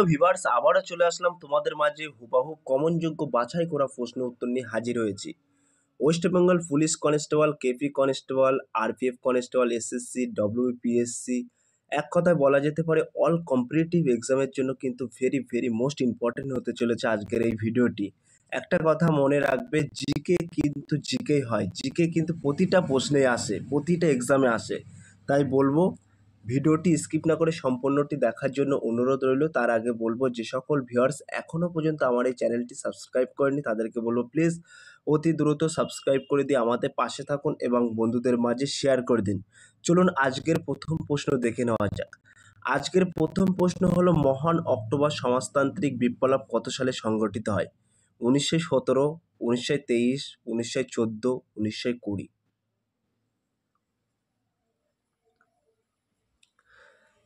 Viewers, আবারও চলে আসলাম তোমাদের মাঝে হুবাহু কমনযোগ্য বাছাই করা প্রশ্ন উত্তর নিয়ে হাজির হয়েছি। West Bengal police constable, KP constable, RPF constable, SSC, WPSC, এক কথায় বলা যেতে পারে অল কম্পিটিটিভ এক্সামের জন্য কিন্তু ভেরি ভেরি মোস্ট ইম্পর্টেন্ট হতে চলেছে আজকের এই ভিডিওটি। একটা কথা মনে রাখবে, জিকে কিন্তু জিকেই হয়, জিকে কিন্তু প্রতিটা প্রশ্নে আসে, প্রতিটা এক্সামে আসে। তাই বলবো ভিডিওটি স্কিপ না করে সম্পূর্ণটি দেখার জন্য অনুরোধ রইল। তার আগে বলবো, যে সকল ভিউয়ার্স এখনও পর্যন্ত আমার এই চ্যানেলটি সাবস্ক্রাইব করেনি তাদেরকে বলবো প্লিজ অতি দ্রুত সাবস্ক্রাইব করে দিয়ে আমাদের পাশে থাকুন এবং বন্ধুদের মাঝে শেয়ার করে দিন। চলুন আজকের প্রথম প্রশ্ন দেখে নেওয়া যাক। আজকের প্রথম প্রশ্ন হলো, মহান অক্টোবর সমাজতান্ত্রিক বিপ্লব কত সালে সংগঠিত হয়? 1917, 1923, 1914, 1920।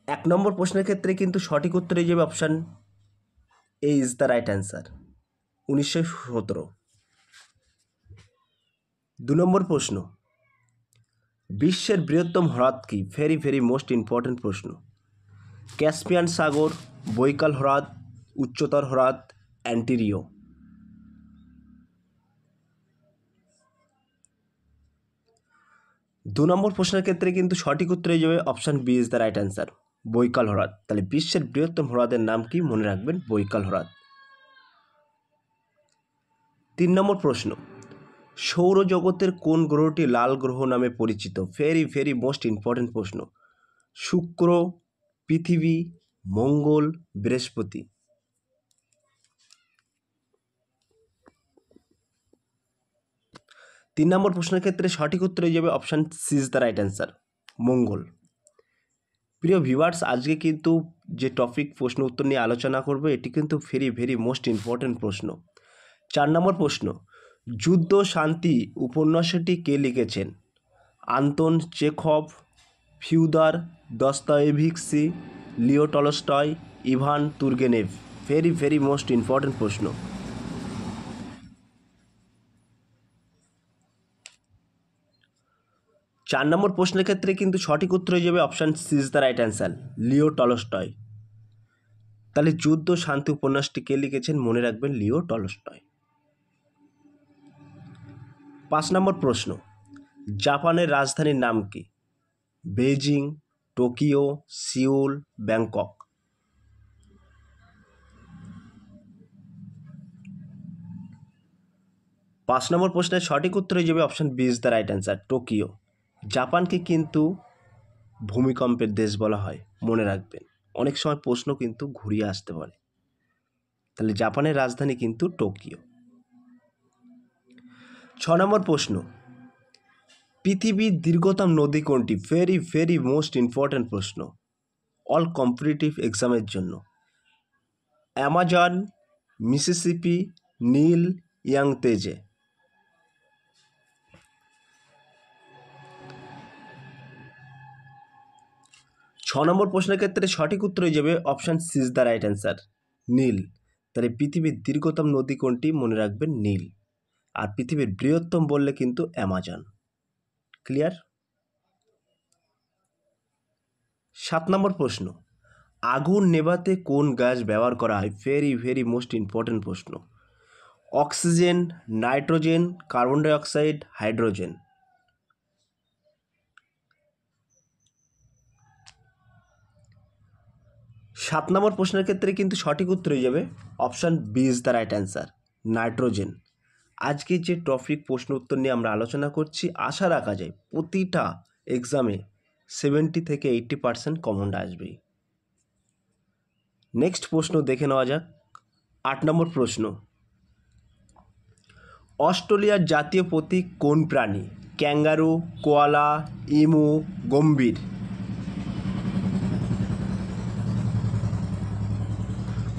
এক নম্বর প্রশ্নের ক্ষেত্রে কিন্তু সঠিক উত্তর হয়ে যাবে option A is the right answer, 1917। 2 নম্বর প্রশ্ন, বিশ্বের বৃহত্তম হ্রদ কি? ভেরি ভেরি মোস্ট ইম্পর্টেন্ট প্রশ্ন। ক্যাসপিয়ান সাগর, বৈকাল হ্রদ, উচ্চতর হ্রদ, অ্যান্টিরিও। 2 নম্বর প্রশ্নের ক্ষেত্রে কিন্তু সঠিক উত্তর হয়ে যাবে option B is the right answer, Baikal হ্রদ। তাহলে বিশ্বের বৃহত্তম হ্রদের নাম কি? মনে রাখবেন, বৈকাল হ্রদ। 3 নম্বর প্রশ্ন, সৌরজগতের কোন গ্রহটি লাল গ্রহ নামে পরিচিত? ভেরি ভেরি মোস্ট ইম্পর্টেন্ট প্রশ্ন। শুক্র, পৃথিবী, মঙ্গল, বৃহস্পতি। 3 নম্বর প্রশ্নের ক্ষেত্রে সঠিক উত্তর হয়ে যাবে option C is the right answer, মঙ্গল। প্রিয় ভিউয়ার্স, আজকে কিন্তু যে টপিক প্রশ্ন উত্তর নিয়ে আলোচনা করবে এটি কিন্তু ভেরি ভেরি মোস্ট ইম্পর্টেন্ট প্রশ্ন। 4 নম্বর প্রশ্ন, যুদ্ধ শান্তি উপন্যাসটি কে লিখেছেন? Anton Chekhov, Fyodor Dostoevsky, Leo Tolstoy, Ivan Turgenev. Very very most important প্রশ্ন। 4 নম্বর প্রশ্নের ক্ষেত্রে কিন্তু সঠিক উত্তর হয়ে যাবে option C is the right answer, Leo Tolstoy. তাহলে যুদ্ধ শান্তি উপন্যাসটি কে লিখেছেন? মনে রাখবেন, লিও টলস্টয়। 5 নম্বর প্রশ্ন, জাপানের রাজধানীর নাম কি? Beijing, Tokyo, Seoul, Bangkok. 5 নম্বর প্রশ্নের সঠিক উত্তর হয়ে যাবে option B is the right answer, Tokyo. জাপানকে কিন্তু ভূমিকম্পের দেশ বলা হয়, মনে রাখবেন। অনেক সময় প্রশ্ন কিন্তু ঘুরিয়ে আসতে পারে। তাহলে জাপানের রাজধানী কিন্তু টোকিও। 6 নম্বর প্রশ্ন, পৃথিবীর দীর্ঘতম নদী কোনটি? ভেরি ভেরি মোস্ট ইম্পর্ট্যান্ট প্রশ্ন অল কম্পিটিটিভ এক্সামের জন্য। অ্যামাজন, মিসিসিপি, নীল, ইয়াংতেজে। 6 নম্বর প্রশ্নের ক্ষেত্রে সঠিক উত্তর হয়ে যাবে option C is the right answer, Nile. তাহলে পৃথিবীর দীর্ঘতম নদী কোনটি? মনে রাখবেন, নীল। আর পৃথিবীর বৃহত্তম বললে কিন্তু অ্যামাজন। ক্লিয়ার? 7 নম্বর প্রশ্ন, আগুন নেভাতে কোন গ্যাস ব্যবহার করা হয়? ভেরি ভেরি মোস্ট ইম্পর্টেন্ট প্রশ্ন। Oxygen, nitrogen, carbon dioxide, hydrogen. 7 number প্রশ্নের ক্ষেত্রে কিন্তু সঠিক উত্তর হয়ে যাবে option B is the right answer, nitrogen. আজকে যে টপিক প্রশ্ন উত্তর নিয়ে আমরা আলোচনা করছি, আশা রাখা যায় প্রতিটা এক্সামে 70 থেকে 80% কমন আসবেই। নেক্সট প্রশ্ন দেখে নেওয়া যাক। 8 নম্বর প্রশ্ন, অস্ট্রেলিয়ার জাতীয় প্রতীক কোন প্রাণী? ক্যাঙ্গারু, কোয়ালা, ইমু, গম্ভীর।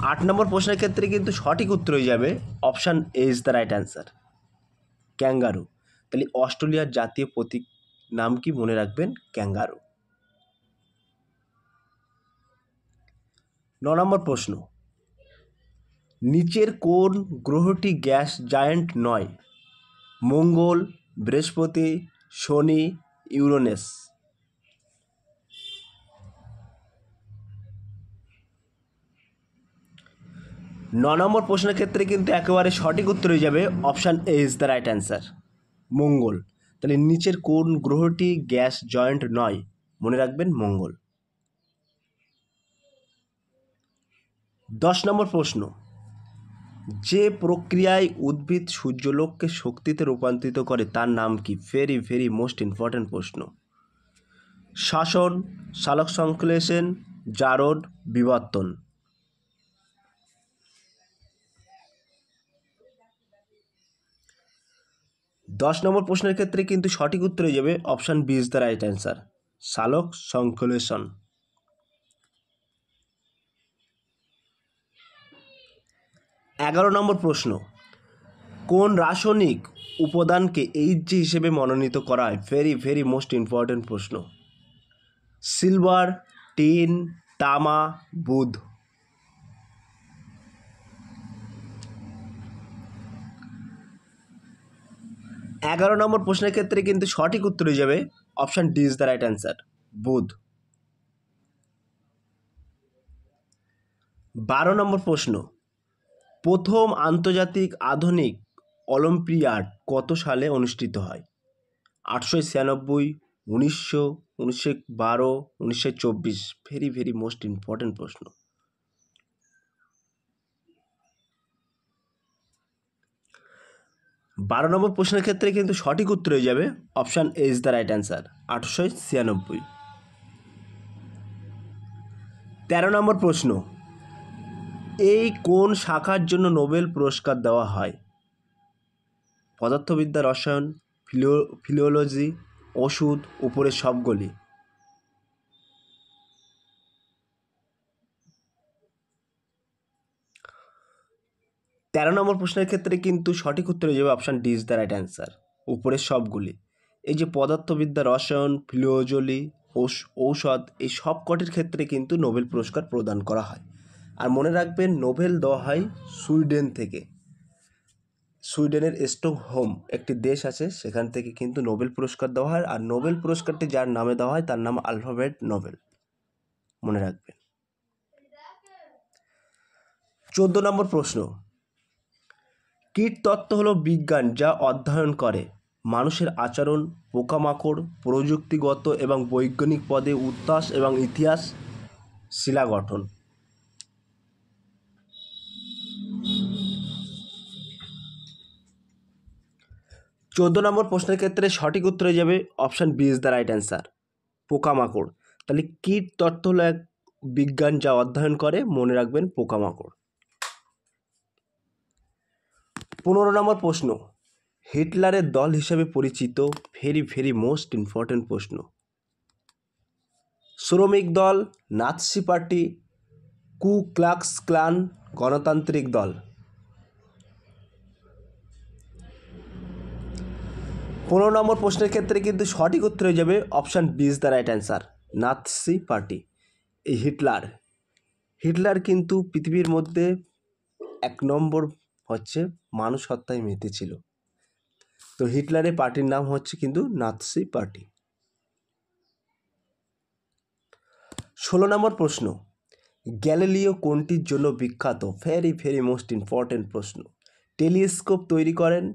8 নম্বর প্রশ্নের ক্ষেত্রে কিন্তু সঠিক উত্তর হয়ে যাবে option A is the right answer, kangaroo. তাহলে অস্ট্রেলিয়ার জাতীয় প্রতীক নাম কি? মনে রাখবেন, ক্যাঙ্গারু। 9 নম্বর প্রশ্ন, নিচের কোন গ্রহটি গ্যাস জায়ান্ট নয়? মঙ্গল, বৃহস্পতি, শনি, ইউরেনাস। নম্বর প্রশ্নের ক্ষেত্রে কিন্তু একেবারে সঠিক উত্তর হয়ে যাবে option A is the right answer, মঙ্গল। তাহলে নিচের কোন গ্রহটি গ্যাস জয়েন্ট নয়? মনে রাখবেন মঙ্গল। 10 নম্বর প্রশ্ন, যে প্রক্রিয়ায় উদ্ভিদ সূর্যালোককে শক্তিতে রূপান্তরিত করে তার নাম কি? ভেরি ভেরি মোস্ট ইম্পর্ট্যান্ট প্রশ্ন। শাসন, সালোক সংশ্লেষণ, জারণ, বিবর্তন। 10 নম্বর প্রশ্নের ক্ষেত্রে কিন্তু সঠিক উত্তর হয়ে যাবে option B is the right answer, সালোক সংশ্লেষণ। 11 নম্বর প্রশ্ন, কোন রাসায়নিক উপাদানকে এইচজি হিসেবে মনোনীত করা হয়? ভেরি ভেরি মোস্ট ইম্পর্ট্যান্ট প্রশ্ন। সিলভার, টিন, তামা, বুধ। 11 নম্বর প্রশ্নের ক্ষেত্রে কিন্তু সঠিক উত্তর হয়ে যাবে option D is the right answer, বুধ। 12 নম্বর প্রশ্ন, প্রথম আন্তর্জাতিক আধুনিক অলিম্পিয়াড কত সালে অনুষ্ঠিত হয়? 1896, 1900, 1912, 1924। ভেরি ভেরি মোস্ট ইম্পর্ট্যান্ট প্রশ্ন। 12 নম্বর প্রশ্নের ক্ষেত্রে কিন্তু সঠিক উত্তর হয়ে যাবে option A is the right answer, 1896। 13 নম্বর প্রশ্ন, এই কোন শাখার জন্য নোবেল পুরস্কার দেওয়া হয়? পদার্থবিদ্যা, রসায়ন, ফিলিওলজি, ওষুধ, উপরের সবগুলি। 13 নম্বর প্রশ্নের ক্ষেত্রে কিন্তু সঠিক উত্তর হয়ে যাবে option D is the right answer, উপরের সবগুলি। এই যে পদার্থবিদ্যা, রসায়ন, ফিলিওলজি, ঔষধ, এই সব কটির ক্ষেত্রে কিন্তু নোবেল পুরস্কার প্রদান করা হয়। আর মনে রাখবেন নোবেল দেওয়া হয় সুইডেন থেকে। সুইডেনের স্টকহোম একটি দেশ আছে, সেখান থেকে কিন্তু নোবেল পুরস্কার দেওয়া হয়। আর নোবেল পুরস্কারটি যার নামে দেওয়া হয় তার নাম আলফাবেট নোবেল, মনে রাখবেন। 14 নম্বর প্রশ্ন, কীটতত্ত্ব হলো বিজ্ঞান যা অধ্যয়ন করে মানুষের আচরণ, পোকামাকড়, প্রযুক্তিগত এবং বৈজ্ঞানিক পদে উত্তাস এবং ইতিহাস, শিলা গঠন। 14 নম্বর প্রশ্নের ক্ষেত্রে সঠিক উত্তর হয়ে যাবে option B is the right answer, পোকামাকড়। তাহলে কীটতত্ত্ব হলো এক বিজ্ঞান যা অধ্যয়ন করে, মনে রাখবেন পোকামাকড়। 15 নম্বর প্রশ্ন, হিটলারের দল হিসেবে পরিচিত, ভেরি ভেরি মোস্ট ইম্পর্ট্যান্ট প্রশ্ন। শ্রমিক দল, নাৎসি পার্টি, কু ক্লাক্স ক্লান, গণতান্ত্রিক দল। 15 নম্বর প্রশ্নের ক্ষেত্রে কিন্তু সঠিক উত্তর হয়ে যাবে option B is the right answer, Nazi party. এই হিটলার কিন্তু পৃথিবীর মধ্যে 1 নম্বর হচ্ছে মানুষ হত্যায় মেতেছিল। তো হিটলারের পার্টির নাম হচ্ছে কিন্তু নাৎসি পার্টি। 16 নম্বর প্রশ্ন, গ্যালিলিও কোনটির জন্য বিখ্যাত? ভেরি ভেরি মোস্ট ইম্পর্ট্যান্ট প্রশ্ন। টেলিস্কোপ তৈরি করেন,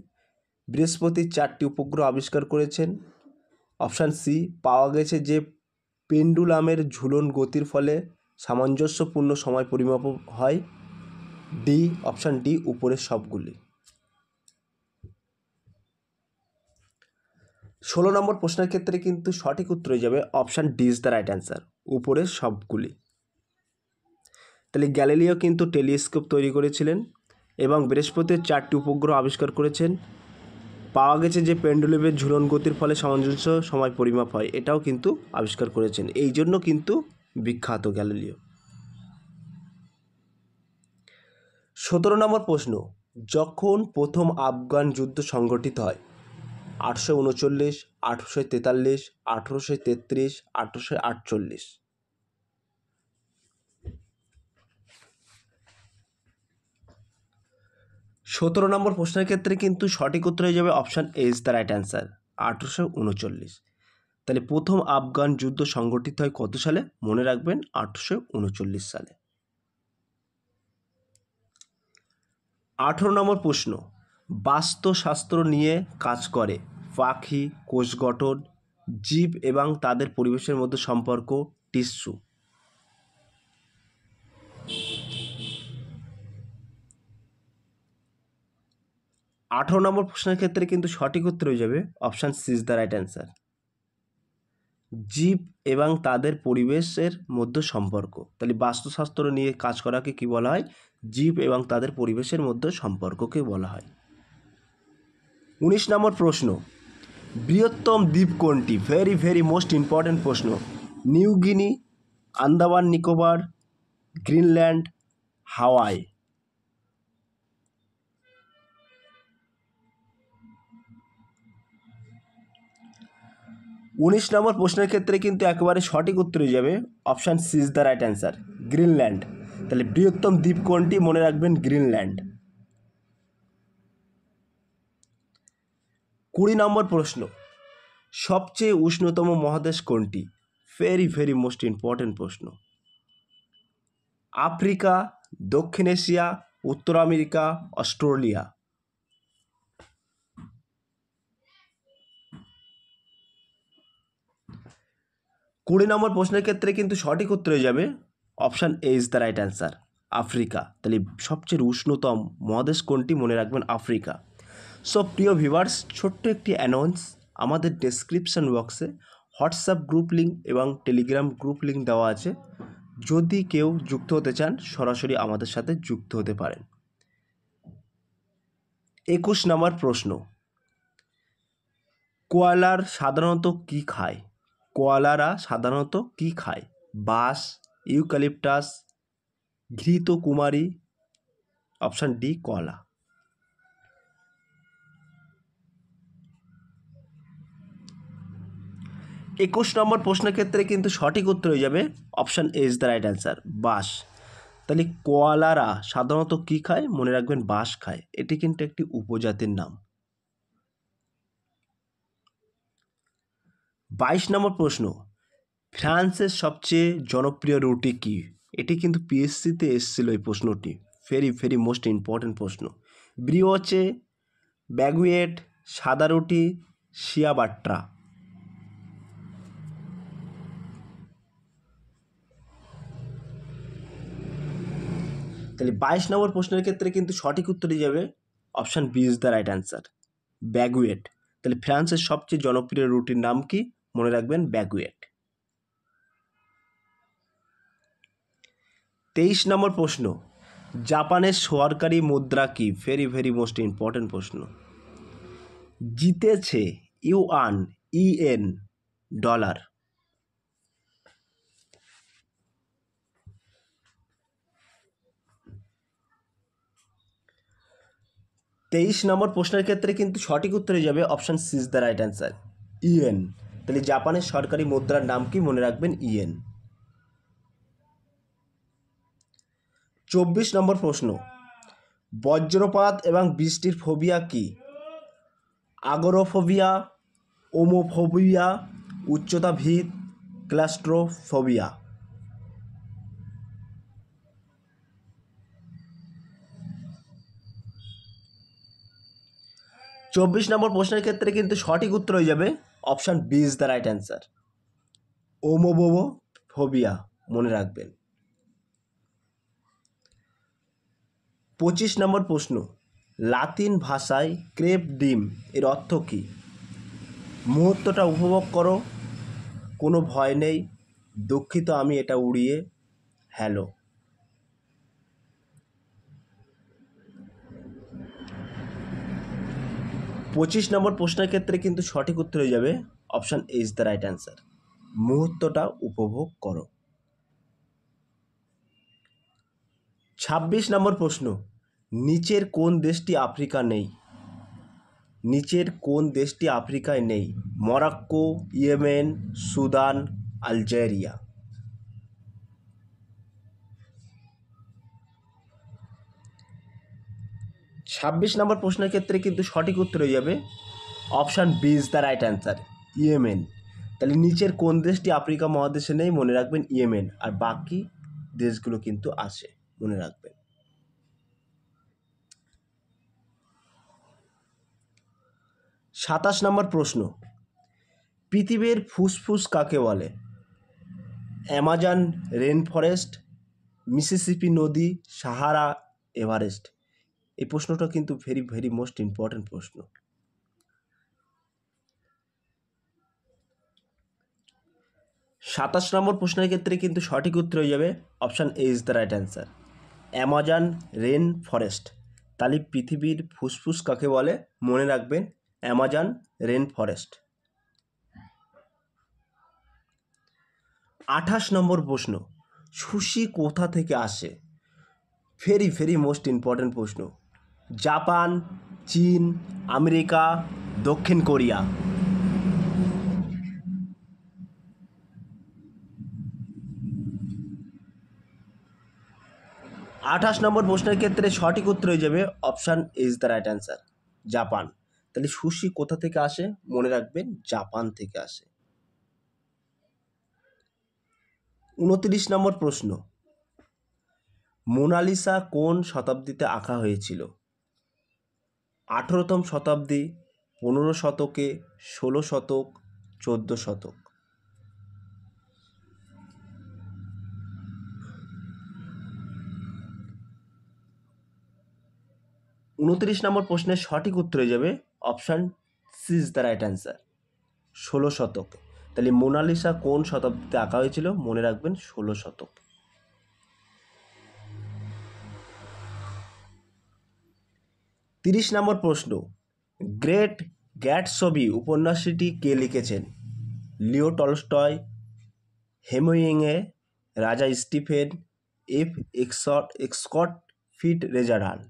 বৃহস্পতির 4টি উপগ্রহ আবিষ্কার করেছেন, অপশান সি পাওয়া গেছে যে পেন্ডুলামের ঝুলন গতির ফলে সামঞ্জস্যপূর্ণ সময় পরিমাপ হয়, ডি অপশান ডি উপরের সবগুলি। 16 নম্বর প্রশ্নের ক্ষেত্রে কিন্তু সঠিক উত্তর হয়ে যাবে option D is the right answer, উপরের সবগুলি। তাহলে গ্যালিলিও কিন্তু টেলিস্কোপ তৈরি করেছিলেন এবং বৃহস্পতির 4টি উপগ্রহ আবিষ্কার করেছেন। পাওয়া গেছে যে পেন্ডুলামের ঝুলন গতির ফলে সামঞ্জস্য সময় পরিমাপ হয়, এটাও কিন্তু আবিষ্কার করেছেন। এই জন্য কিন্তু বিখ্যাত গ্যালিলিও। 17 নম্বর প্রশ্ন, যখন প্রথম আফগান যুদ্ধ সংগঠিত হয়? 1839, 1843, 1833, 1848। 17 নম্বর প্রশ্নের ক্ষেত্রে কিন্তু সঠিক উত্তর হয়ে যাবে option A is the right answer, 1839। তাহলে প্রথম আফগান যুদ্ধ সংগঠিত হয় কত সালে? মনে রাখবেন 1839 সালে। 18 নম্বর প্রশ্ন, বাস্তুশাস্ত্র নিয়ে কাজ করে পাখি, কোষ গঠন, জীব এবং তাদের পরিবেশের মধ্যে সম্পর্ক, টিস্যু। 18 নম্বর প্রশ্নের ক্ষেত্রে কিন্তু সঠিক উত্তর হয়ে যাবে option C is the right answer, জীব এবং তাদের পরিবেশের মধ্যে সম্পর্ক। তাহলে বাস্তুশাস্ত্র নিয়ে কাজ করাকে কি বলা হয়? জীব এবং তাদের পরিবেশের মধ্যে সম্পর্ককে বলা হয়। 19 নম্বর প্রশ্ন, বৃহত্তম দ্বীপ কোনটি? ভেরি ভেরি মোস্ট ইম্পর্টেন্ট প্রশ্ন। New Guinea, Andaman Nicobar, Greenland, Hawaii. 19 নম্বর প্রশ্নের ক্ষেত্রে কিন্তু একেবারে সঠিক উত্তর হয়ে যাবে option C is the right answer, Greenland. তাহলে বৃহত্তম দ্বীপ কোনটি? মনে রাখবেন গ্রিনল্যান্ড। 20 নম্বর প্রশ্ন, সবচেয়ে উষ্ণতম মহাদেশ কোনটি? ভেরি ভেরি মোস্ট ইম্পর্টেন্ট প্রশ্ন। আফ্রিকা, দক্ষিণ এশিয়া, উত্তর আমেরিকা, অস্ট্রেলিয়া। 20 নম্বর প্রশ্নের ক্ষেত্রে কিন্তু সঠিক উত্তর হয়ে যাবে option A is the right answer, Africa. তাহলে সবচেয়ে উষ্ণতম মহাদেশ কোনটি? মনে রাখবেন আফ্রিকা। সো প্রিয় ভিউয়ার্স, ছোট্ট একটি অ্যানাউন্স, আমাদের ডেসক্রিপশন বক্সে হোয়াটসঅ্যাপ গ্রুপ লিঙ্ক এবং টেলিগ্রাম গ্রুপ লিঙ্ক দেওয়া আছে। যদি কেউ যুক্ত হতে চান সরাসরি আমাদের সাথে যুক্ত হতে পারেন। 21 নম্বর প্রশ্ন, কোয়ালার সাধারণত কী খায়? কোয়ালারা সাধারণত কী খায়? বাঁশ, ইউক্যালিপটাস, ঘৃতকুমারী, অপশান ডি কলা। 21 নম্বর প্রশ্নের ক্ষেত্রে কিন্তু সঠিক উত্তর হয়ে যাবে option A is the right answer, বাঁশ। তাহলে কোয়ালারা সাধারণত কী খায়? মনে রাখবেন বাঁশ খায়। এটি কিন্তু একটি উপজাতির নাম। 22 নম্বর প্রশ্ন, ফ্রান্সের সবচেয়ে জনপ্রিয় রুটি কী? এটি কিন্তু পিএসসিতে এসেছিল এই প্রশ্নটি। ভেরি ভেরি মোস্ট ইম্পর্টেন্ট প্রশ্ন। ব্রিওচে, ব্যাগুয়েট, সাদা রুটি, সিয়াবাট্রা। তাহলে 22 নম্বর প্রশ্নের ক্ষেত্রে কিন্তু সঠিক উত্তরই যাবে option B is the right answer, baguette. তাহলে ফ্রান্সের সবচেয়ে জনপ্রিয় রুটির নাম কি? মনে রাখবেন ব্যাগুয়েট। 23 নম্বর প্রশ্ন, জাপানের সরকারি মুদ্রা কি? ভেরি ভেরি মোস্ট ইম্পর্টেন্ট প্রশ্ন। জিতেছে, ইউয়ান, ইএন, ডলার। 23 নম্বর প্রশ্নের ক্ষেত্রে কিন্তু সঠিক উত্তরে যাবে option C is the right answer, yen. তাহলে জাপানের সরকারি মুদ্রার নাম কি? মনে রাখবেন ইএন। 24 নম্বর প্রশ্ন, বজ্রপাত এবং বৃষ্টির ফোবিয়া কি? আগোরোফোবিয়া, ওমোফোবিয়া, উচ্চতা ভীত, ক্লাস্ট্রোফোবিয়া। 24 নম্বর প্রশ্নের ক্ষেত্রে কিন্তু সঠিক উত্তর হয়ে যাবে option B is the right answer, ommophobia. মনে রাখবেন। 25 নম্বর প্রশ্ন, লাতিন ভাষায় ক্রেপ ডিম এর অর্থ কী? মুহূর্তটা উপভোগ করো, কোনো ভয় নেই, দুঃখিত আমি এটা উড়িয়ে, হ্যালো। 25 নম্বর প্রশ্নের ক্ষেত্রে কিন্তু সঠিক উত্তর হয়ে যাবে option A is the right answer, মুহূর্তটা উপভোগ করো। 26 নম্বর প্রশ্ন, নিচের কোন দেশটি আফ্রিকা নেই? নিচের কোন দেশটি আফ্রিকায় নেই? Morocco, Yemen, Sudan, Algeria. 26 number প্রশ্নের ক্ষেত্রে কিন্তু সঠিক উত্তর হয়ে যাবে option B is the right answer, Yemen. তাহলে নিচের কোন দেশটি আফ্রিকা মহাদেশে নেই? মনে রাখবেন ইয়েমেন, আর বাকি দেশগুলো কিন্তু আছে, মনে রাখবেন। 27 নম্বর প্রশ্ন, পৃথিবীর ফুসফুস কাকে বলে? অ্যামাজন রেন ফরেস্ট, মিসিসিপি নদী, সাহারা, এভারেস্ট। এই প্রশ্নটা কিন্তু ভেরি ভেরি মোস্ট ইম্পর্টেন্ট প্রশ্ন। 27 নম্বর প্রশ্নের ক্ষেত্রে কিন্তু সঠিক উত্তর হয়ে যাবে option A is the right answer, Amazon rain forest. তাহলে পৃথিবীর ফুসফুস কাকে বলে? মনে রাখবেন অ্যামাজন রেন ফরেস্ট। 28 নম্বর প্রশ্ন, সুশি কোথা থেকে আসে? ভেরি ভেরি মোস্ট ইম্পর্টেন্ট প্রশ্ন। জাপান, চীন, আমেরিকা, দক্ষিণ কোরিয়া। 28 নম্বর প্রশ্নের ক্ষেত্রে সঠিক উত্তর হয়ে যাবে option is the right answer, Japan. তাহলে সুশি কোথা থেকে আসে? মনে রাখবেন জাপান থেকে আসে। 29 নম্বর প্রশ্ন, মোনালিসা কোন শতাব্দীতে আঁকা হয়েছিল? 18তম শতাব্দী, 15 শতকে, 16 শতক, 14 শতক। 29 নম্বর প্রশ্নের সঠিক উত্তর হয়ে যাবে option C is the right answer, 16 শতক। তাহলে মোনালিসা কোন শতাব্দীতে আঁকা হয়েছিল? মনে রাখবেন 16 শতক। 30 নম্বর প্রশ্ন, গ্রেট গ্যাটসবি উপন্যাসটি কে লিখেছেন? লিও টলস্টয়, হেমিংওয়ে, রাজা স্টিফেন, এফ স্কট ফিটজেরাল্ড।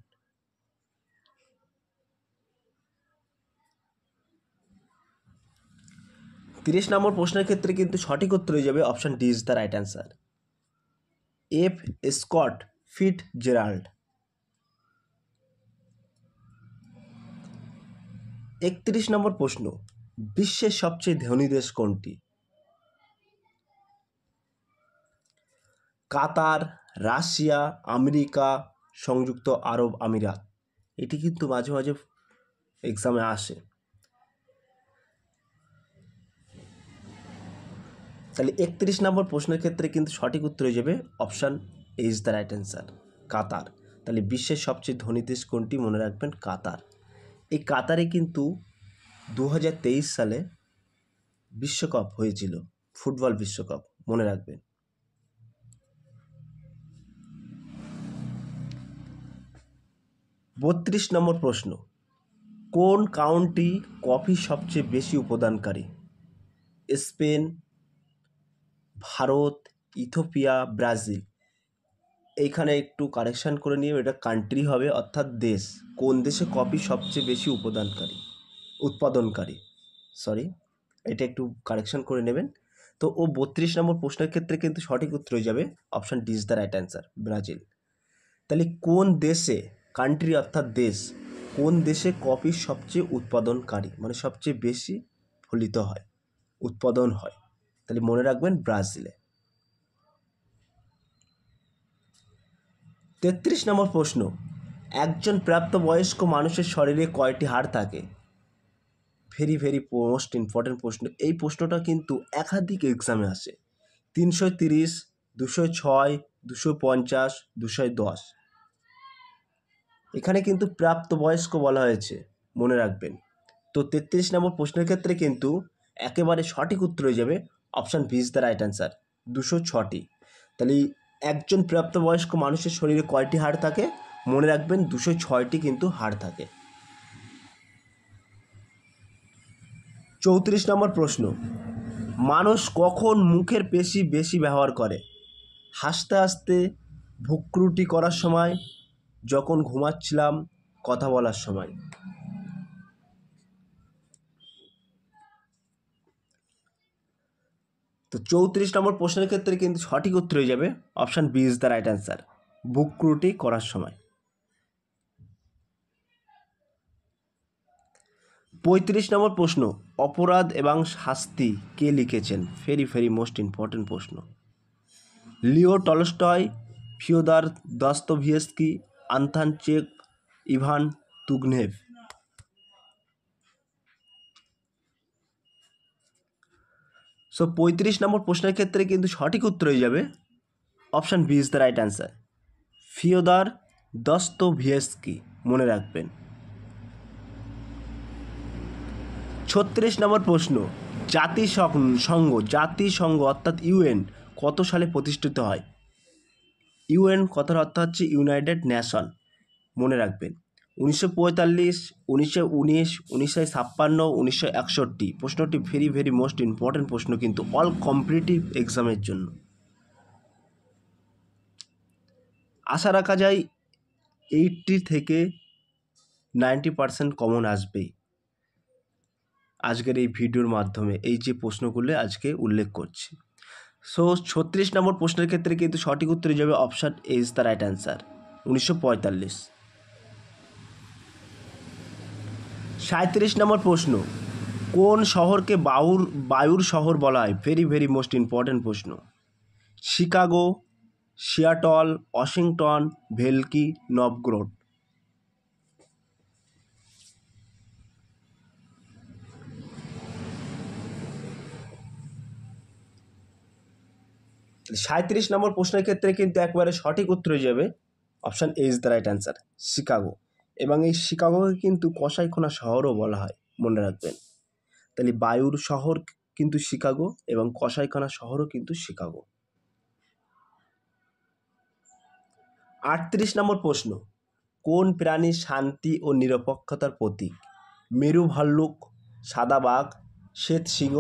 30 নম্বর প্রশ্নের ক্ষেত্রে কিন্তু সঠিক উত্তর হয়ে যাবে option D is the right answer, F Scott Fitzgerald. 31 নম্বর প্রশ্ন, বিশ্বের সবচেয়ে ধনী দেশ কোনটি? কাতার, রাশিয়া, আমেরিকা, সংযুক্ত আরব আমিরাত। এটি কিন্তু মাঝে মাঝে এক্সামে আসে। তাহলে 31 নম্বর প্রশ্নের ক্ষেত্রে কিন্তু সঠিক উত্তর হয়ে যাবে option A is the right answer, Qatar. তাহলে বিশ্বের সবচেয়ে ধনী দেশ কোনটি? মনে রাখবেন কাতার। এই কাতারে কিন্তু 2023 সালে বিশ্বকাপ হয়েছিল, ফুটবল বিশ্বকাপ, মনে রাখবেন। 32 নম্বর প্রশ্ন, কোন কাউন্টি কফি সবচেয়ে বেশি উৎপাদনকারী? Spain, Bharat, Ethiopia, Brazil. এইখানে একটু কারেকশান করে নিয়ে এটা কান্ট্রি হবে, অর্থাৎ দেশ। কোন দেশে কফি সবচেয়ে বেশি উৎপাদনকারী, এটা একটু কারেকশান করে নেবেন। তো 32 নম্বর প্রশ্নের ক্ষেত্রে কিন্তু সঠিক উত্তর হয়ে যাবে option D is the right answer, Brazil. তাহলে কোন দেশে, কান্ট্রি অর্থাৎ দেশ, কোন দেশে কফি সবচেয়ে উৎপাদনকারী, মানে সবচেয়ে বেশি ফলিত হয়, উৎপাদন হয়? তাহলে মনে রাখবেন ব্রাজিলে। 33 নম্বর প্রশ্ন, একজন প্রাপ্তবয়স্ক মানুষের শরীরে কয়টি হাড় থাকে? ভেরি ভেরি মোস্ট ইম্পর্টেন্ট প্রশ্ন। এই প্রশ্নটা কিন্তু একাধিক এক্সামে আসে। 330, 206, 250, 210। এখানে কিন্তু প্রাপ্তবয়স্ক বলা হয়েছে, মনে রাখবেন। তো 33 নম্বর প্রশ্নের ক্ষেত্রে কিন্তু একেবারে সঠিক উত্তর হয়ে যাবে option B is the right answer, 206টি। তাহলে একজন প্রাপ্তবয়স্ক মানুষের শরীরে কয়টি হাড় থাকে? মনে রাখবেন 206টি কিন্তু হাড় থাকে। 34 নম্বর প্রশ্ন, মানুষ কখন মুখের পেশি বেশি ব্যবহার করে? হাসতে হাসতে, ভুরুকুটি করার সময়, যখন ঘুমাচ্ছিলাম, কথা বলার সময়। তো 34 নম্বর প্রশ্নের ক্ষেত্রে কিন্তু সঠিক উত্তর হয়ে যাবে option B is the right answer, ভুরুকুটি করার সময়। 35 নম্বর প্রশ্ন, অপরাধ এবং শাস্তি কে লিখেছেন? ভেরি ভেরি মোস্ট ইম্পর্টেন্ট প্রশ্ন। Leo Tolstoy, Fyodor Dostoevsky, Anton Chekhov, Ivan Turgenev. So 35 number প্রশ্নের ক্ষেত্রে কিন্তু সঠিক উত্তর হয়ে যাবে option B is the right answer, Fyodor Dostoevsky, মনে রাখবেন। 36 নম্বর প্রশ্ন, জাতিসংঘ অর্থাৎ ইউএন কত সালে প্রতিষ্ঠিত হয়? ইউএন কথার অর্থ হচ্ছে ইউনাইটেড নেশন, মনে রাখবেন। 1945, 1919, 1956, 1961। প্রশ্নটি ভেরি ভেরি মোস্ট ইম্পর্টেন্ট প্রশ্ন কিন্তু অল কম্পিটিটিভ এক্সামের জন্য। আশা রাখা যায় 80 থেকে 90% কমন আসবেই আজকের এই ভিডিওর মাধ্যমে, এই যে প্রশ্নগুলো আজকে উল্লেখ করছি। সো 36 নম্বর প্রশ্নের ক্ষেত্রে কিন্তু সঠিক উত্তর হয়ে যাবে option A is the right answer, 1945। 37 নম্বর প্রশ্ন, কোন শহরকে বায়ুর শহর বলা হয়? ভেরি ভেরি মোস্ট ইম্পর্ট্যান্ট প্রশ্ন। Chicago, Seattle, Washington, Veliky, Novgorod. সাঁত্রিশ নম্বর প্রশ্নের ক্ষেত্রে কিন্তু একবারে সঠিক উত্তর হয়ে যাবে option A is the right answer, Chicago. এবং এই শিকাগোকে কিন্তু কসাইখানা শহরও বলা হয়, মনে রাখবেন। তাহলে বায়ুর শহর কিন্তু শিকাগো এবং কসাইখানা শহরও কিন্তু শিকাগো। 38 নম্বর প্রশ্ন, কোন প্রাণী শান্তি ও নিরপেক্ষতার প্রতীক? মেরু ভাল্লুক, সাদা বাঘ, শ্বেত সিংহ,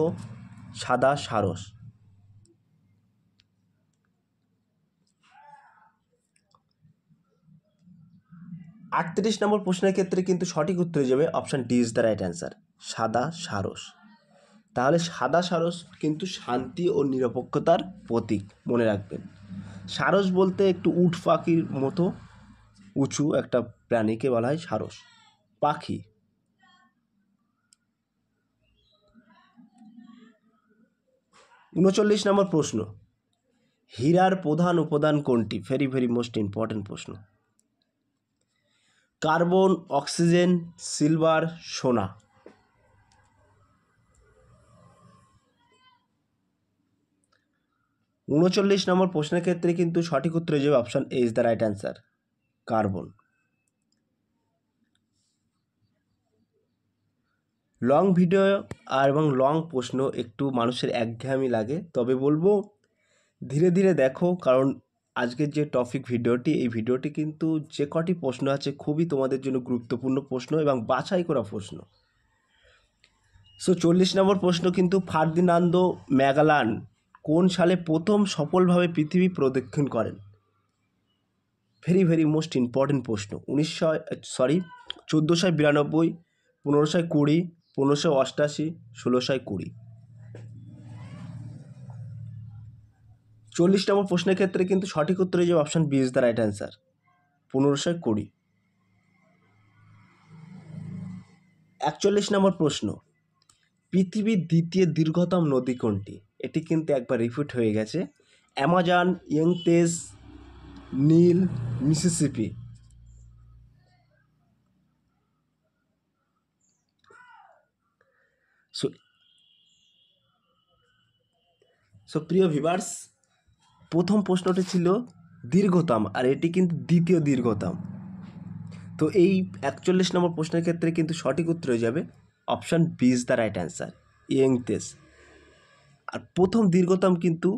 সাদা সারস। 38 নম্বর প্রশ্নের ক্ষেত্রে কিন্তু সঠিক উত্তর হয়ে যাবে option D is the right answer, সাদা সারস। তাহলে সাদা সারস কিন্তু শান্তি ও নিরপেক্ষতার প্রতীক, মনে রাখবেন। সারস বলতে একটু উট পাখির মতো উঁচু একটা প্রাণীকে বলা হয় সারস পাখি। 39 নম্বর প্রশ্ন, হীরার প্রধান উপাদান কোনটি? ভেরি ভেরি মোস্ট ইম্পর্টেন্ট প্রশ্ন। কার্বন, অক্সিজেন, সিলভার, সোনা। 39 নম্বর প্রশ্নের ক্ষেত্রে কিন্তু সঠিক উত্তর হয়ে যাবে option A is the right answer, carbon. Long video এবং লং প্রশ্ন একটু মানুষের একঘেয়েমি লাগে, তবে বলবো ধীরে ধীরে দেখো, কারণ আজকের যে টপিক ভিডিওটি, এই ভিডিওটি কিন্তু যে কটি প্রশ্ন আছে খুবই তোমাদের জন্য গুরুত্বপূর্ণ প্রশ্ন এবং বাছাই করা প্রশ্ন। সো 40 নম্বর প্রশ্ন কিন্তু, ফার্দিনান্দো ম্যাগালান কোন সালে প্রথম সফলভাবে পৃথিবী প্রদক্ষিণ করেন? ভেরি ভেরি মোস্ট ইম্পর্টেন্ট প্রশ্ন। 1492, 1520, 1588, 1620। 40 নম্বর প্রশ্নের ক্ষেত্রে কিন্তু সঠিক উত্তর হয়ে যাবে option B is the right answer, 1520। 41 নম্বর প্রশ্ন, পৃথিবীর দ্বিতীয় দীর্ঘতম নদী কোনটি? এটি কিন্তু একবার রিপিট হয়ে গেছে, অ্যামাজন, ইয়ংতেজ, নীল, মিসিসিপি। সো প্রিয় ভিউয়ার্স, প্রথম প্রশ্নটি ছিল দীর্ঘতম আর এটি কিন্তু দ্বিতীয় দীর্ঘতম। তো এই 41 নম্বর প্রশ্নের ক্ষেত্রে কিন্তু সঠিক উত্তর হয়ে যাবে option B is the right answer, Yangtze. আর প্রথম দীর্ঘতম কিন্তু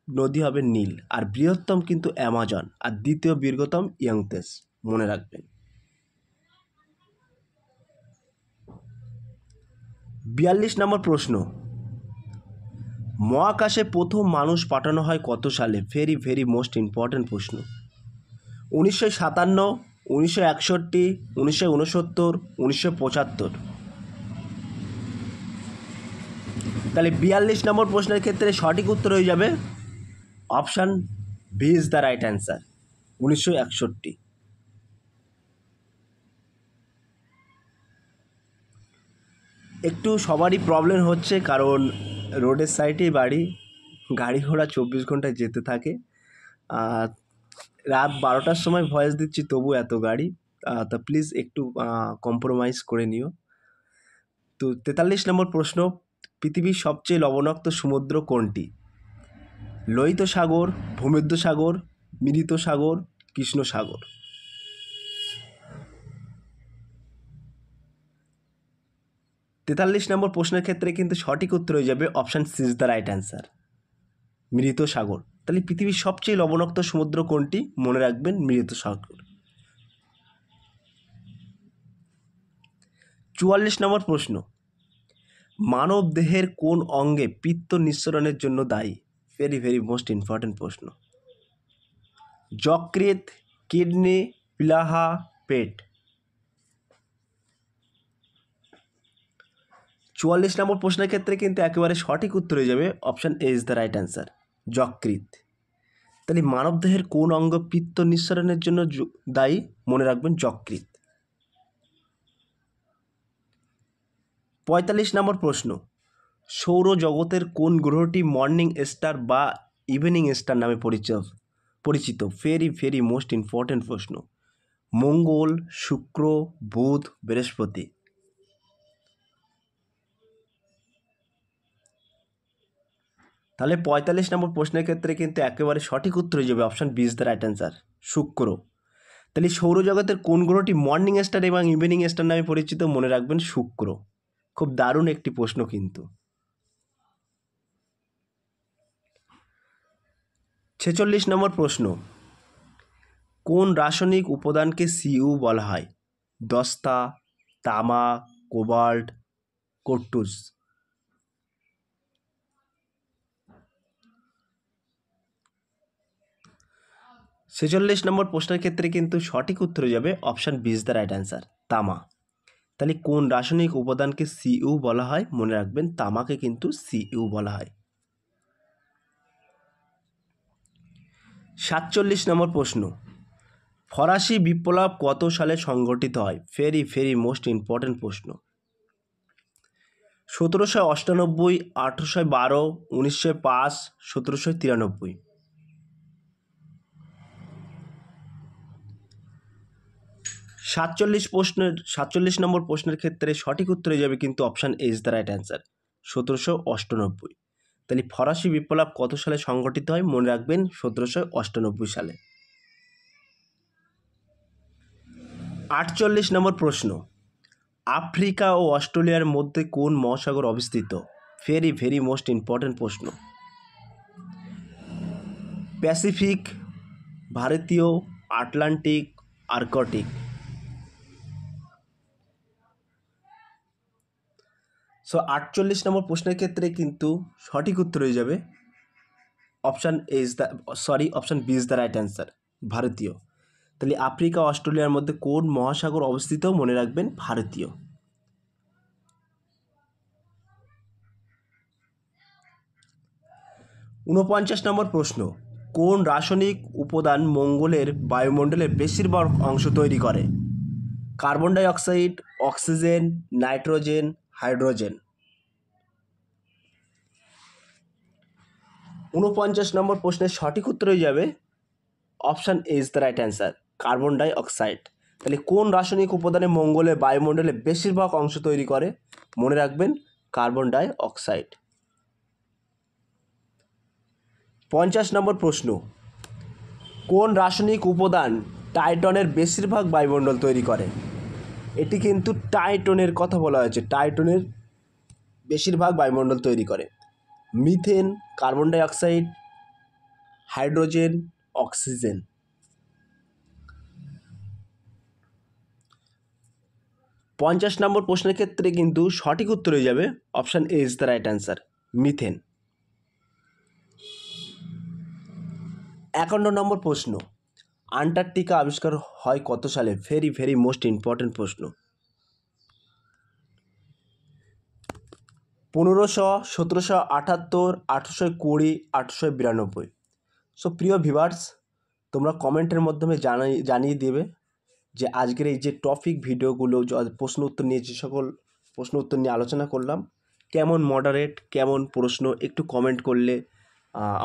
নদী হবে নীল, আর বৃহত্তম কিন্তু অ্যামাজন, আর দ্বিতীয় দীর্ঘতম ইয়ংতেজ, মনে রাখবেন। 42 নম্বর প্রশ্ন, মহাকাশে প্রথম মানুষ পাঠানো হয় কত সালে? ভেরি ভেরি মোস্ট ইম্পর্টেন্ট প্রশ্ন। 1957, 1961, 1969, 1975। তাহলে 42 নম্বর প্রশ্নের ক্ষেত্রে সঠিক উত্তর হয়ে যাবে option B is the right answer, 1961। একটু সবারই প্রবলেম হচ্ছে, কারণ রোডের সাইডেই বাড়ি, গাড়ি ঘোড়া 24 ঘন্টায় যেতে থাকে। রাত 12টার সময় ভয়েস দিচ্ছি তবু এত গাড়ি, তা প্লিজ একটু কম্প্রোমাইজ করে নিও। তো 43 নম্বর প্রশ্ন, পৃথিবীর সবচেয়ে লবণাক্ত সমুদ্র কোনটি? লোহিত সাগর, ভূমধ্য সাগর, মৃত সাগর, কৃষ্ণ সাগর। 43 নম্বর প্রশ্নের ক্ষেত্রে কিন্তু সঠিক উত্তর হয়ে যাবে option C is the right answer, মৃত সাগর। তাহলে পৃথিবীর সবচেয়ে লবণাক্ত সমুদ্র কোনটি? মনে রাখবেন মৃত সাগর। 44 নম্বর প্রশ্ন, মানব দেহের কোন অঙ্গে পিত্ত নিঃসরণের জন্য দায়ী? ভেরি ভেরি মোস্ট ইম্পর্টেন্ট প্রশ্ন। যকৃৎ, কিডনি, প্লাহা, পেট। 44 নম্বর প্রশ্নের ক্ষেত্রে কিন্তু একেবারে সঠিক উত্তর হয়ে যাবে option A is the right answer, যকৃৎ। তাহলে মানবদেহের কোন অঙ্গ পিত্ত নিঃসরণের জন্য দায়ী? মনে রাখবেন যকৃৎ। 45 নম্বর প্রশ্ন, সৌরজগতের কোন গ্রহটি মর্নিং স্টার বা ইভিনিং স্টার নামে পরিচিত? ভেরি ভেরি মোস্ট ইম্পর্টেন্ট প্রশ্ন। মঙ্গল, শুক্র, বুধ, বৃহস্পতি। তাহলে 45 নম্বর প্রশ্নের ক্ষেত্রে কিন্তু একেবারে সঠিক উত্তর হয়ে যাবে option B is the right answer, শুক্র। তাহলে সৌরজগতের কোন গ্রহটি মর্নিং স্টার এবং ইভিনিং স্টার নামে পরিচিত? মনে রাখবেন শুক্র। খুব দারুণ একটি প্রশ্ন কিন্তু। 46 নম্বর প্রশ্ন, কোন রাসায়নিক উপাদানকে সিইউ বলা হয়? দস্তা, তামা, কোবাল্ট, কর্টুজ। 46 নম্বর প্রশ্নের ক্ষেত্রে কিন্তু সঠিক উত্তর হয়ে যাবে option B is the right answer, তামা। তাহলে কোন রাসায়নিক উপাদানকে সিইউ বলা হয়? মনে রাখবেন তামাকে কিন্তু সিইউ বলা হয়। 47 নম্বর প্রশ্ন, ফরাসি বিপ্লব কত সালে সংঘটিত হয়? ভেরি ভেরি মোস্ট ইম্পর্টেন্ট প্রশ্ন। 1798, 1812, 1905, 1793। 47 নম্বর প্রশ্নের ক্ষেত্রে সঠিক উত্তর হয়ে যাবে কিন্তু option A is the right answer, 1798। তাহলে ফরাসি বিপ্লব কত সালে সংঘটিত হয়? মনে রাখবেন 1798 সালে। 48 নম্বর প্রশ্ন, আফ্রিকা ও অস্ট্রেলিয়ার মধ্যে কোন মহাসাগর অবস্থিত? ভেরি ভেরি মোস্ট ইম্পর্টেন্ট প্রশ্ন। প্যাসিফিক, ভারতীয়, আটলান্টিক, আর্কটিক। সো 48 নম্বর প্রশ্নের ক্ষেত্রে কিন্তু সঠিক উত্তর হয়ে যাবে option B is the right answer, ভারতীয়। তাহলে আফ্রিকা অস্ট্রেলিয়ার মধ্যে কোন মহাসাগর অবস্থিত? মনে রাখবেন ভারতীয়। 49 নম্বর প্রশ্ন, কোন রাসায়নিক উপাদান মঙ্গলের বায়ুমণ্ডলের বেশিরভাগ অংশ তৈরি করে? Carbon dioxide, oxygen, nitrogen, hydrogen. 49 number প্রশ্নের সঠিক উত্তর হয়ে যাবে option A is the right answer, carbon dioxide. তাহলে কোন রাসায়নিক উপাদানে মঙ্গলের বায়ুমণ্ডলে বেশিরভাগ অংশ তৈরি করে? মনে রাখবেন কার্বন ডাই অক্সাইড। 50 নম্বর প্রশ্ন, কোন রাসায়নিক উপাদান টাইটনের বেশিরভাগ বায়ুমণ্ডল তৈরি করে? এটি কিন্তু টাইটনের কথা বলা হয়েছে, টাইটনের বেশিরভাগ বায়ুমণ্ডল তৈরি করে। Methane, carbon die oxide, hydrogen, oxygen. 50 নম্বর প্রশ্নের ক্ষেত্রে কিন্তু সঠিক উত্তর হয়ে যাবে option A is the right answer, methane. 51 নম্বর প্রশ্ন, আন্টার্কটিকা আবিষ্কার হয় কত সালে? ভেরি ভেরি মোস্ট ইম্পর্টেন্ট প্রশ্ন। 1500, 1778, 1820, 1892। সো প্রিয় ভিউয়ার্স, তোমরা কমেন্টের মাধ্যমে জানিয়ে দেবে যে আজকের এই যে টপিক ভিডিওগুলো প্রশ্ন উত্তর নিয়ে যে সকল প্রশ্ন উত্তর নিয়ে আলোচনা করলাম কেমন মডারেট, কেমন প্রশ্ন, একটু কমেন্ট করলে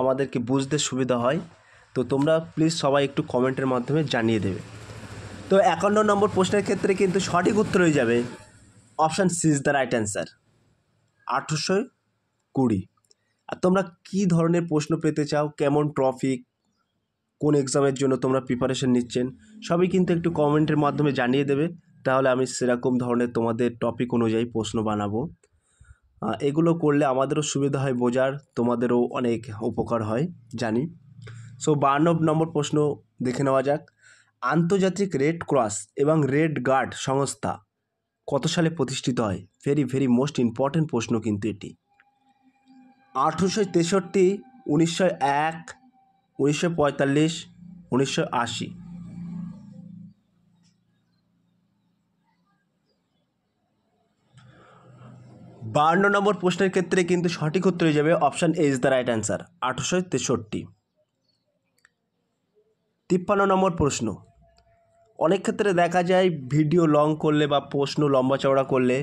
আমাদেরকে বুঝতে সুবিধা হয়। তো তোমরা প্লিজ সবাই একটু কমেন্টের মাধ্যমে জানিয়ে দেবে। তো 51 নম্বর প্রশ্নের ক্ষেত্রে কিন্তু সঠিক উত্তর হয়ে যাবে option C is the right answer, 20। আর তোমরা কী ধরনের প্রশ্ন পেতে চাও, কেমন টপিক, কোন এক্সামের জন্য তোমরা প্রিপারেশন নিচ্ছেন, সবই কিন্তু একটু কমেন্টের মাধ্যমে জানিয়ে দেবে। তাহলে আমি সেরকম ধরনের তোমাদের টপিক অনুযায়ী প্রশ্ন বানাবো। এগুলো করলে আমাদেরও সুবিধা হয় বোঝার, তোমাদেরও অনেক উপকার হয় জানি। সো 52 নম্বর প্রশ্ন দেখে নেওয়া যাক। আন্তর্জাতিক রেড ক্রস এবং রেড গার্ড সংস্থা কত সালে প্রতিষ্ঠিত হয়? ভেরি ভেরি মোস্ট ইম্পর্ট্যান্ট প্রশ্ন কিন্তু এটি। 1863, 1901, 1945, 1980। 52 নম্বর প্রশ্নের ক্ষেত্রে কিন্তু সঠিক উত্তর হয়ে যাবে option A is the right answer, 1863। 53 নম্বর প্রশ্ন। অনেক ক্ষেত্রে দেখা যায় ভিডিও লং করলে বা প্রশ্ন লম্বা চওড়া করলে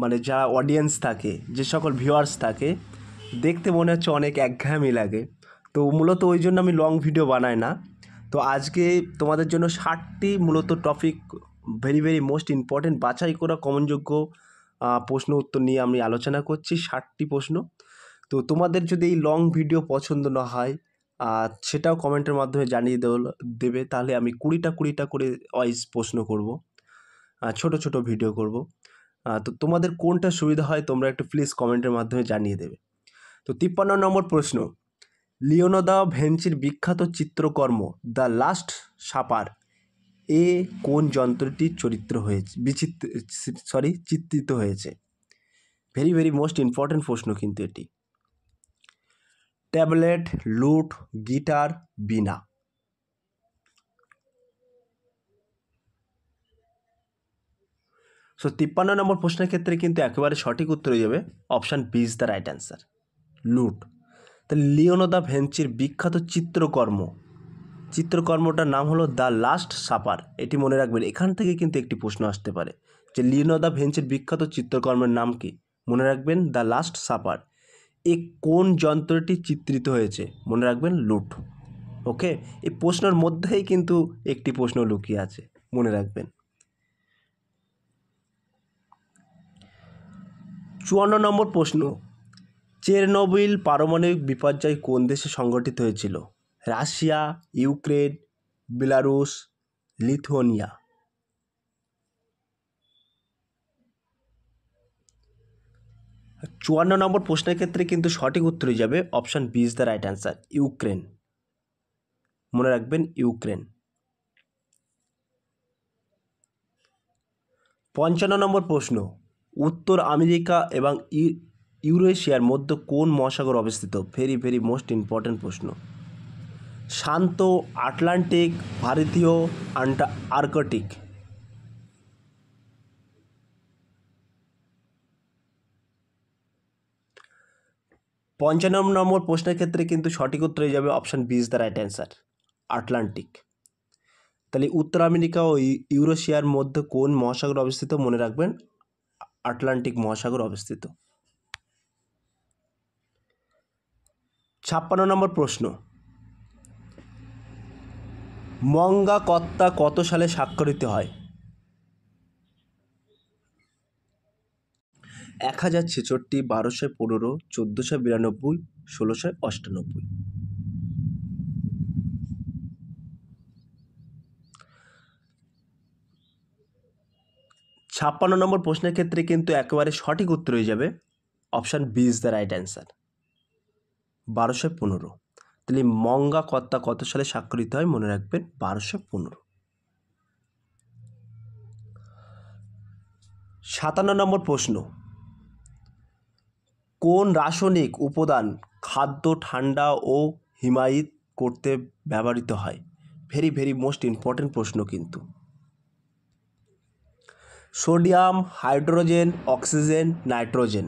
মানে যারা অডিয়েন্স থাকে, যে সকল ভিউয়ার্স থাকে, দেখতে মনে হচ্ছে অনেক একঘেয়েমি লাগে। তো মূলত ওই জন্য আমি লং ভিডিও বানাই না। তো আজকে তোমাদের জন্য 60টি মূলত topic, very very most important বাছাই করা কমনযোগ্য প্রশ্ন উত্তর নিয়ে আমি আলোচনা করছি, 60টি প্রশ্ন। তো তোমাদের যদি এই লং ভিডিও পছন্দ না হয় সেটাও কমেন্টের মাধ্যমে জানিয়ে দেবে। তাহলে আমি 20টা করে ওয়াইজ প্রশ্ন করব, ছোট ছোট ভিডিও করব। তো তোমাদের কোনটা সুবিধা হয় তোমরা একটু প্লিজ কমেন্টের মাধ্যমে জানিয়ে দেবে। তো 53 নম্বর প্রশ্ন। লিওনার্দো দা ভিঞ্চির বিখ্যাত চিত্রকর্ম দ্য লাস্ট সাপার এ কোন যন্ত্রটি চিত্রিত হয়েছে? ভেরি ভেরি মোস্ট ইম্পর্ট্যান্ট প্রশ্ন কিন্তু এটি। ট্যাবলেট, লুট, গিটার, বীণা। সো 53 নম্বর প্রশ্নের ক্ষেত্রে কিন্তু একেবারে সঠিক উত্তর হয়ে যাবে option B is the right answer, লুট। তাহলে লিওনার্দো দা ভিঞ্চির বিখ্যাত চিত্রকর্মটার নাম হলো দ্য লাস্ট সাপার। এটি মনে রাখবেন, এখান থেকে কিন্তু একটি প্রশ্ন আসতে পারে যে লিওনার্দো দা ভিঞ্চির বিখ্যাত চিত্রকর্মের নাম কি? মনে রাখবেন দ্য লাস্ট সাপার। এ কোন যন্ত্রটি চিত্রিত হয়েছে? মনে রাখবেন লুট। ওকে, এই প্রশ্নের মধ্যেই কিন্তু একটি প্রশ্ন লুকিয়ে আছে, মনে রাখবেন। 54 নম্বর প্রশ্ন। চেরনোবিল পারমাণবিক বিপর্যয় কোন দেশে সংঘটিত হয়েছিল? Russia, Ukraine, Belarus, Lithuania. 54 নম্বর প্রশ্নের ক্ষেত্রে কিন্তু সঠিক উত্তর হয়ে যাবে option B is the right answer, Ukraine. মনে রাখবেন ইউক্রেন। 55 নম্বর প্রশ্ন। উত্তর আমেরিকা এবং ইউরেশিয়ার মধ্যে কোন মহাসাগর অবস্থিত? ভেরি ভেরি মোস্ট ইম্পর্ট্যান্ট প্রশ্ন। শান্ত, আটলান্টিক, ভারতীয়, আর্কটিক। 55 নম্বর প্রশ্নের ক্ষেত্রে কিন্তু সঠিক উত্তর হয়ে যাবে option B is the right answer, Atlantic. তাহলে উত্তর আমেরিকা ও ইউরেশিয়ার মধ্যে কোন মহাসাগর অবস্থিত? মনে রাখবেন আটলান্টিক মহাসাগর অবস্থিত। 56 নম্বর প্রশ্ন। মঙ্গাকত্তা কত সালে স্বাক্ষরিত হয়? 1066, 1215, 1492, 1698। 56 নম্বর প্রশ্নের ক্ষেত্রে কিন্তু একেবারে সঠিক উত্তর হয়ে যাবে option B is the right answer, 1215। তাহলে মঙ্গাকত্তা কত সালে স্বাক্ষরিত হয়? মনে রাখবেন 1215। 57 নম্বর প্রশ্ন। কোন রাসায়নিক উপাদান খাদ্য ঠান্ডা ও হিমায়িত করতে ব্যবহৃত হয়? ভেরি ভেরি মোস্ট ইম্পর্ট্যান্ট প্রশ্ন কিন্তু। Sodium, hydrogen, oxygen, nitrogen.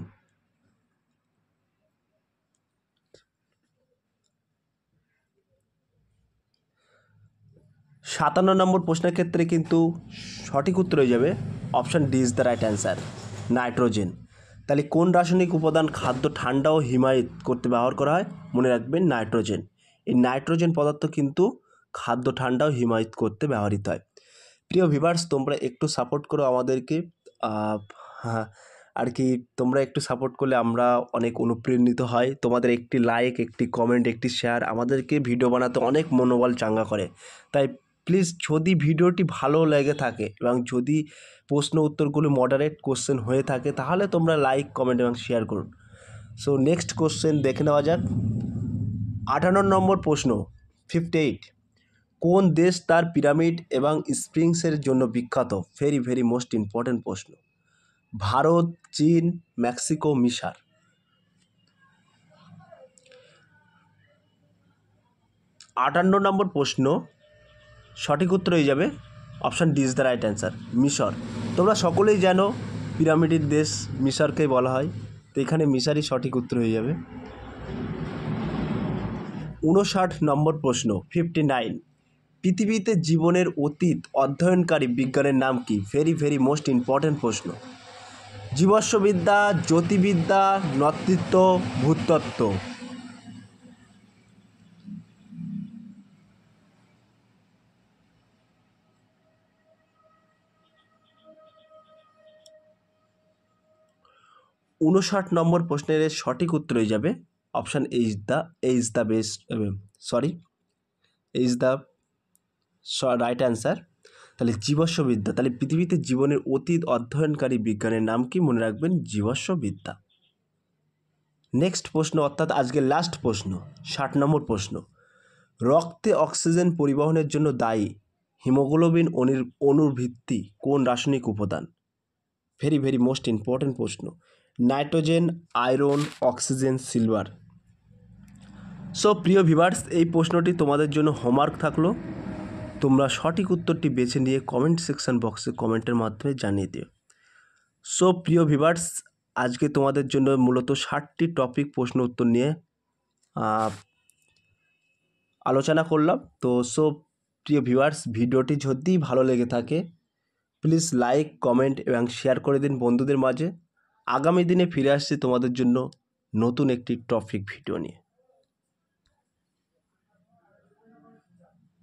57 নম্বর প্রশ্নের ক্ষেত্রে কিন্তু সঠিক উত্তর হয়ে যাবে option D is the right answer, nitrogen. তাহলে কোন রাসায়নিক উপাদান খাদ্য ঠান্ডা ও হিমায়িত করতে ব্যবহার করা হয়? মনে রাখবেন নাইট্রোজেন। এই নাইট্রোজেন পদার্থ কিন্তু খাদ্য ঠান্ডা ও হিমায়িত করতে ব্যবহৃত হয়। প্রিয় ভিউয়ার্স, তোমরা একটু সাপোর্ট করো আমাদেরকে। হ্যাঁ, আর কি তোমরা একটু সাপোর্ট করলে আমরা অনেক অনুপ্রাণিত হয়। তোমাদের একটি লাইক, একটি কমেন্ট, একটি শেয়ার আমাদেরকে ভিডিও বানাতে অনেক মনোবল চাঙ্গা করে। তাই প্লিজ যদি ভিডিওটি ভালো লেগে থাকে এবং যদি প্রশ্ন উত্তরগুলো মডারেট কোশ্চেন হয়ে থাকে তাহলে তোমরা লাইক, কমেন্ট এবং শেয়ার করুন। সো নেক্সট কোশ্চেন দেখে নেওয়া যাক। 58 নম্বর প্রশ্ন 58, কোন দেশ তার পিরামিড এবং স্প্রিংসের জন্য বিখ্যাত? ভেরি মোস্ট ইম্পর্টেন্ট প্রশ্ন। ভারত, চীন, মেক্সিকো, মিশর। 58 নম্বর প্রশ্ন সঠিক উত্তর হয়ে যাবে option D is the right answer, মিশর। তোমরা সকলেই জানো পিরামিডের দেশ মিশরকেই বলা হয়, তো এখানে মিশরই সঠিক উত্তর হয়ে যাবে। 59 নম্বর প্রশ্ন 59, পৃথিবীতে জীবনের অতীত অধ্যয়নকারী বিজ্ঞানের নাম কি? ভেরি মোস্ট ইম্পর্টেন্ট প্রশ্ন। জীবাশ্মবিদ্যা, জ্যোতির্বিদ্যা, নৃতত্ত্ব, ভূতত্ত্ব। উনষাট নম্বর প্রশ্নের সঠিক উত্তর হয়ে যাবে option H the right answer. তাহলে জীবাশ্মবিদ্যা, তাহলে পৃথিবীতে জীবনের অতীত অধ্যয়নকারী বিজ্ঞানের নাম কি? মনে রাখবেন জীবাশ্মবিদ্যা। নেক্সট প্রশ্ন অর্থাৎ আজকের লাস্ট প্রশ্ন 60 নম্বর প্রশ্ন, রক্তে অক্সিজেন পরিবহনের জন্য দায়ী হিমোগ্লোবিন অণুর ভিত্তি কোন রাসায়নিক উপাদান? ভেরি মোস্ট ইম্পর্টেন্ট প্রশ্ন। Nitrogen, iron, oxygen, silver. So প্রিয় ভিউয়ার্স, এই প্রশ্নটি তোমাদের জন্য হোমওয়ার্ক থাকলো। তোমরা সঠিক উত্তরটি বেছে নিয়ে কমেন্ট সেকশন বক্সে কমেন্টের মাধ্যমে জানিয়ে দিও। সো প্রিয় ভিউয়ার্স, আজকে তোমাদের জন্য মূলত 60টি টপিক প্রশ্ন উত্তর নিয়ে আলোচনা করলাম। তো সো প্রিয় ভিউয়ার্স, ভিডিওটি যদি ভালো লেগে থাকে প্লিজ লাইক, কমেন্ট এবং শেয়ার করে দিন বন্ধুদের মাঝে। আগামী দিনে ফিরে আসছি তোমাদের জন্য নতুন একটি টপিক ভিডিও নিয়ে।